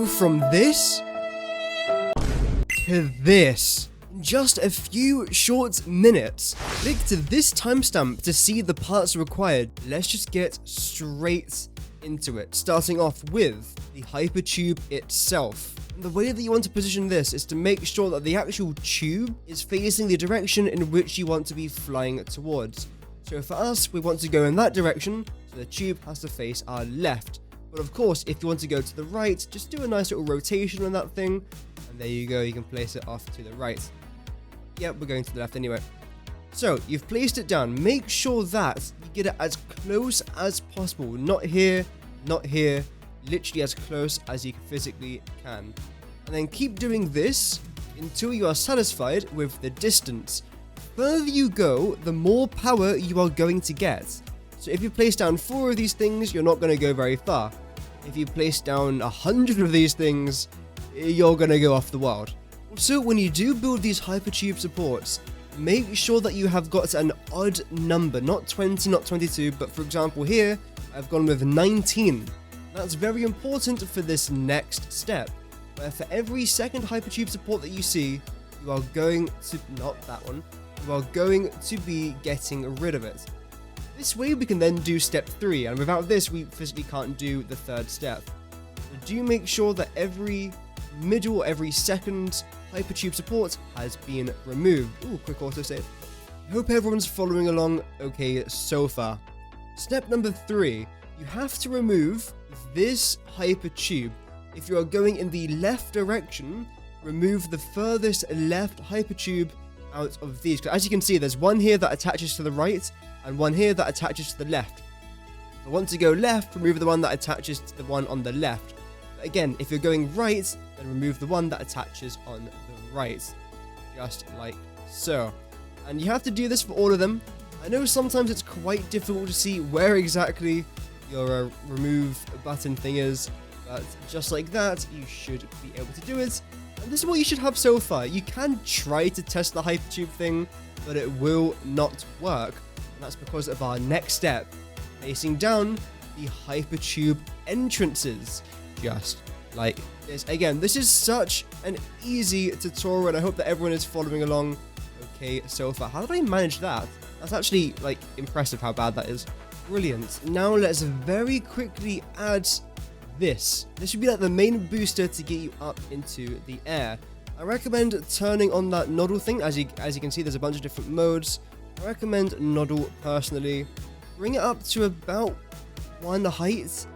go from this to this. In just a few short minutes. Click to this timestamp to see the parts required. Let's just get straight into it, starting off with the hypertube itself. And the way that you want to position this is to make sure that the actual tube is facing the direction in which you want to be flying towards. So for us, we want to go in that direction, so the tube has to face our left. But of course, if you want to go to the right, just do a nice little rotation on that thing, and there you go, you can place it off to the right. Yep, we're going to the left anyway. So, you've placed it down. Make sure that you get it as close as possible. Not here, literally as close as you physically can. And then keep doing this until you are satisfied with the distance. The further you go, the more power you are going to get. So if you place down 4 of these things, you're not going to go very far. If you place down 100 of these things, you're going to go off the world. Also, when you do build these hypertube supports, make sure that you have got an odd number, not 20, not 22, but for example here, I've gone with 19. That's very important for this next step, where for every second hypertube support that you see, you are going to, not that one, you are going to be getting rid of it. This way we can then do step 3, and without this we physically can't do the 3rd step. So do make sure that every middle, every second hypertube support has been removed. Ooh, quick autosave. I hope everyone's following along okay so far. Step number 3, you have to remove this hypertube. If you are going in the left direction, remove the furthest left hypertube out of these. Because as you can see, there's one here that attaches to the right, and one here that attaches to the left. If I want to go left, remove the one that attaches to the one on the left. But again, if you're going right, then remove the one that attaches on the right. Just like so. And you have to do this for all of them. I know sometimes it's quite difficult to see where exactly your remove button thing is, but just like that, you should be able to do it. And this is what you should have so far. You can try to test the hypertube thing, but it will not work. And that's because of our next step, placing down the hypertube entrances. Just like this. Again, this is such an easy tutorial, and I hope that everyone is following along okay so far. How did I manage that? That's actually, like, impressive how bad that is. Brilliant. Now let's very quickly add this. This should be like the main booster to get you up into the air. I recommend turning on that noddle thing. As you can see, there's a bunch of different modes. I recommend noddle personally. Bring it up to about 1 height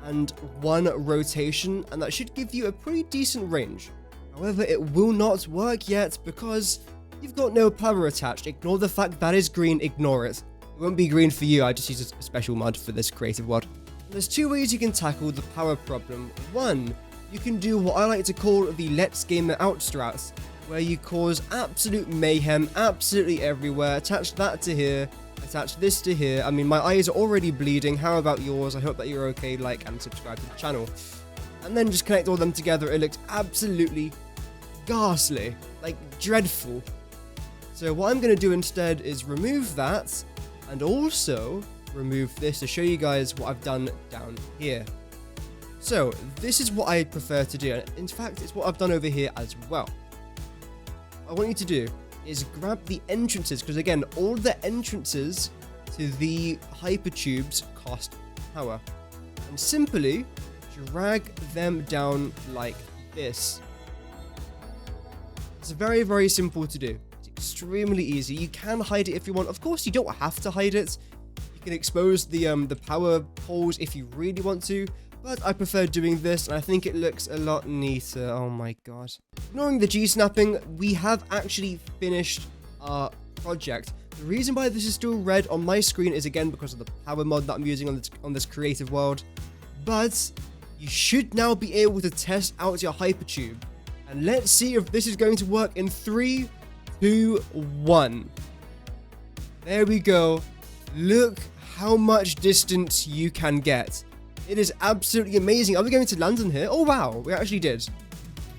and 1 rotation, and that should give you a pretty decent range. However, it will not work yet because you've got no power attached. Ignore the fact that is green, ignore it. It won't be green for you, I just use a special mod for this creative world. There's 2 ways you can tackle the power problem. 1, you can do what I like to call the Let's Gamer Out strat, where you cause absolute mayhem absolutely everywhere. Attach that to here, attach this to here. I mean, my eyes are already bleeding. How about yours? I hope that you're okay. Like and subscribe to the channel. And then just connect all them together. It looks absolutely ghastly, like dreadful. So what I'm going to do instead is remove that, and also remove this to show you guys what I've done down here. So this is what I prefer to do. In fact, it's what I've done over here as well. What I want you to do is grab the entrances, because again, all the entrances to the hypertubes cost power, and simply drag them down like this. It's very, very simple to do. It's extremely easy. You can hide it if you want. Of course, you don't have to hide it. You can expose the power holes if you really want to, but I prefer doing this, and I think it looks a lot neater. Oh my god. Ignoring the G-snapping, we have actually finished our project. The reason why this is still red on my screen is again because of the power mod that I'm using on this creative world, but you should now be able to test out your hypertube. And let's see if this is going to work in 3, 2, 1. There we go. Look how much distance you can get. It is absolutely amazing. Are we going to land in here? Oh wow, we actually did.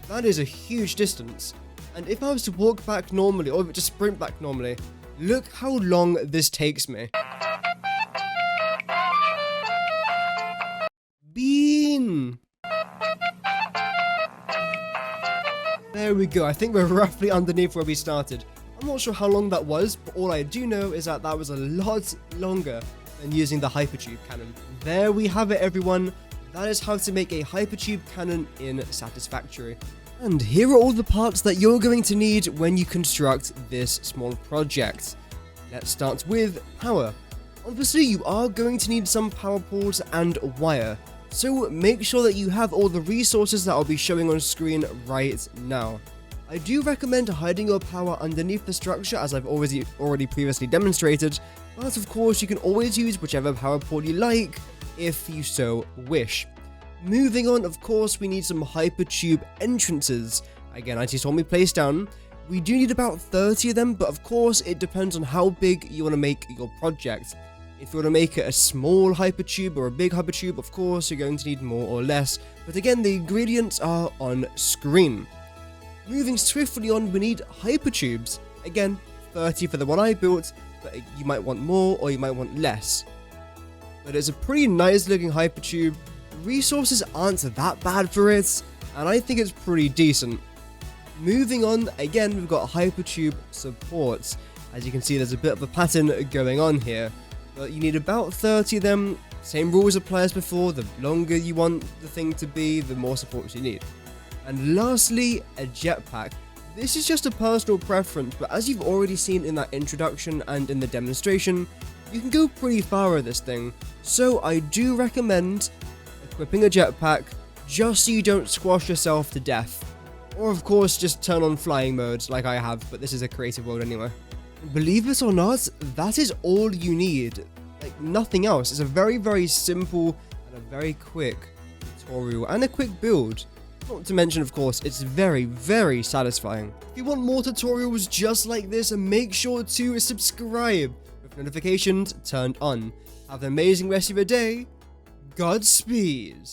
That is a huge distance. And if I was to walk back normally, or just sprint back normally, look how long this takes me. Bean! There we go, I think we're roughly underneath where we started. I'm not sure how long that was, but all I do know is that was a lot longer than using the HYPERTUBE cannon. There we have it, everyone. That is how to make a HYPERTUBE cannon in Satisfactory. And here are all the parts that you're going to need when you construct this small project. Let's start with power. Obviously, you are going to need some power poles and wire, so make sure that you have all the resources that I'll be showing on screen right now. I do recommend hiding your power underneath the structure, as I've already previously demonstrated, but of course you can always use whichever power pole you like, if you so wish. Moving on, of course, we need some HYPERTUBE entrances. Again, as you saw me place down, we do need about 30 of them, but of course it depends on how big you want to make your project. If you want to make it a small HYPERTUBE or a big HYPERTUBE, of course you're going to need more or less, but again, the ingredients are on screen. Moving swiftly on, we need HYPERTUBEs. Again, 30 for the one I built, but you might want more or you might want less. But it's a pretty nice looking HYPERTUBE. The resources aren't that bad for it, and I think it's pretty decent. Moving on, again, we've got HYPERTUBE supports. As you can see, there's a bit of a pattern going on here. But you need about 30 of them. Same rules apply as before. The longer you want the thing to be, the more supports you need. And lastly, a jetpack. This is just a personal preference, but as you've already seen in that introduction and in the demonstration, you can go pretty far with this thing. So I do recommend equipping a jetpack, just so you don't squash yourself to death. Or of course, just turn on flying mode like I have, but this is a creative world anyway. Believe it or not, that is all you need. Like, nothing else. It's a very, very simple and a very quick tutorial and a quick build. Not to mention, of course, it's very, very satisfying. If you want more tutorials just like this, make sure to subscribe with notifications turned on. Have an amazing rest of your day. Godspeed.